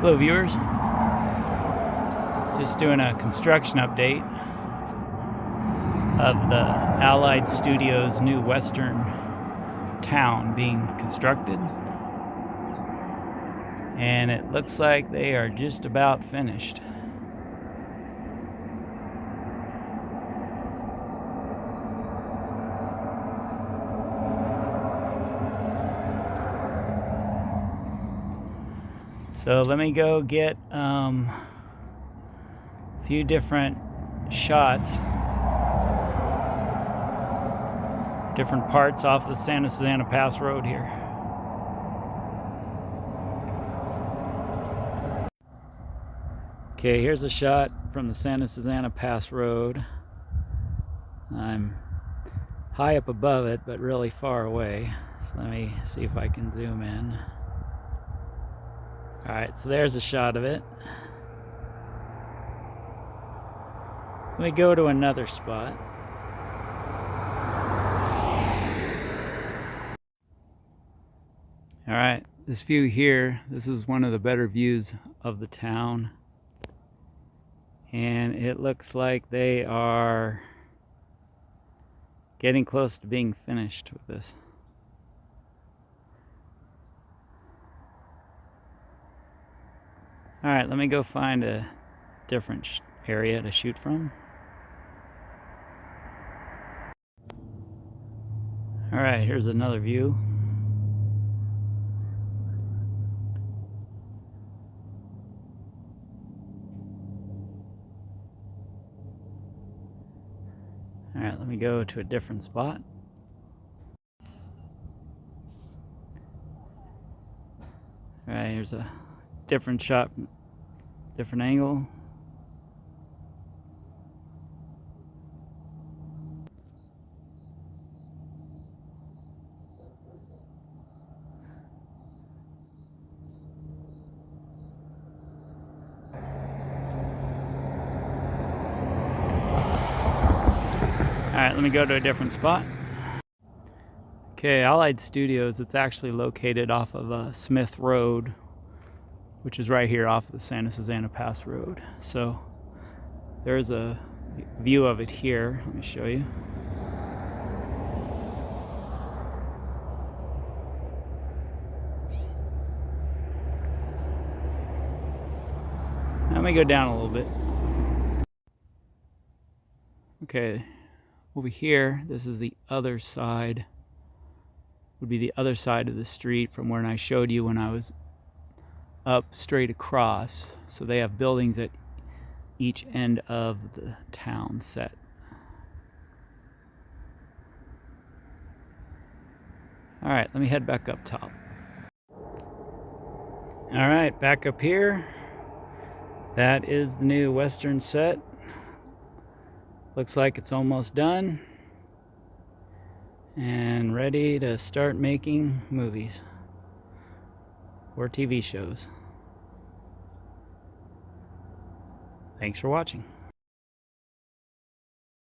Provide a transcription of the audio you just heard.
Hello viewers, just doing a construction update of the Allied Studios' new western town being constructed, and it looks like they are just about finished. So let me go get a few different shots, different parts off the Santa Susana Pass Road here. Okay, here's a shot from the Santa Susana Pass Road. I'm high up above it, but really far away. So let me see if I can zoom in. Alright, so there's a shot of it. Let me go to another spot. Alright, this view here, this is one of the better views of the town. And it looks like they are getting close to being finished with this. Alright, let me go find a different area to shoot from. Alright, here's another view. Alright, let me go to a different spot. Alright, here's a different shot, different angle. Alright, let me go to a different spot. Okay, Allied Studios, it's actually located off of Smith Road, which is right here off of the Santa Susana Pass Road. So there's a view of it here. Let me show you. Let me go down a little bit. Okay, over here, this is the other side. Would be the other side of the street from where I showed you when I was up straight across. So they have buildings at each end of the town set. All right, let me head back up top. All right, back up here. That is the new western set. Looks like it's almost done and ready to start making movies or TV shows. Thanks for watching.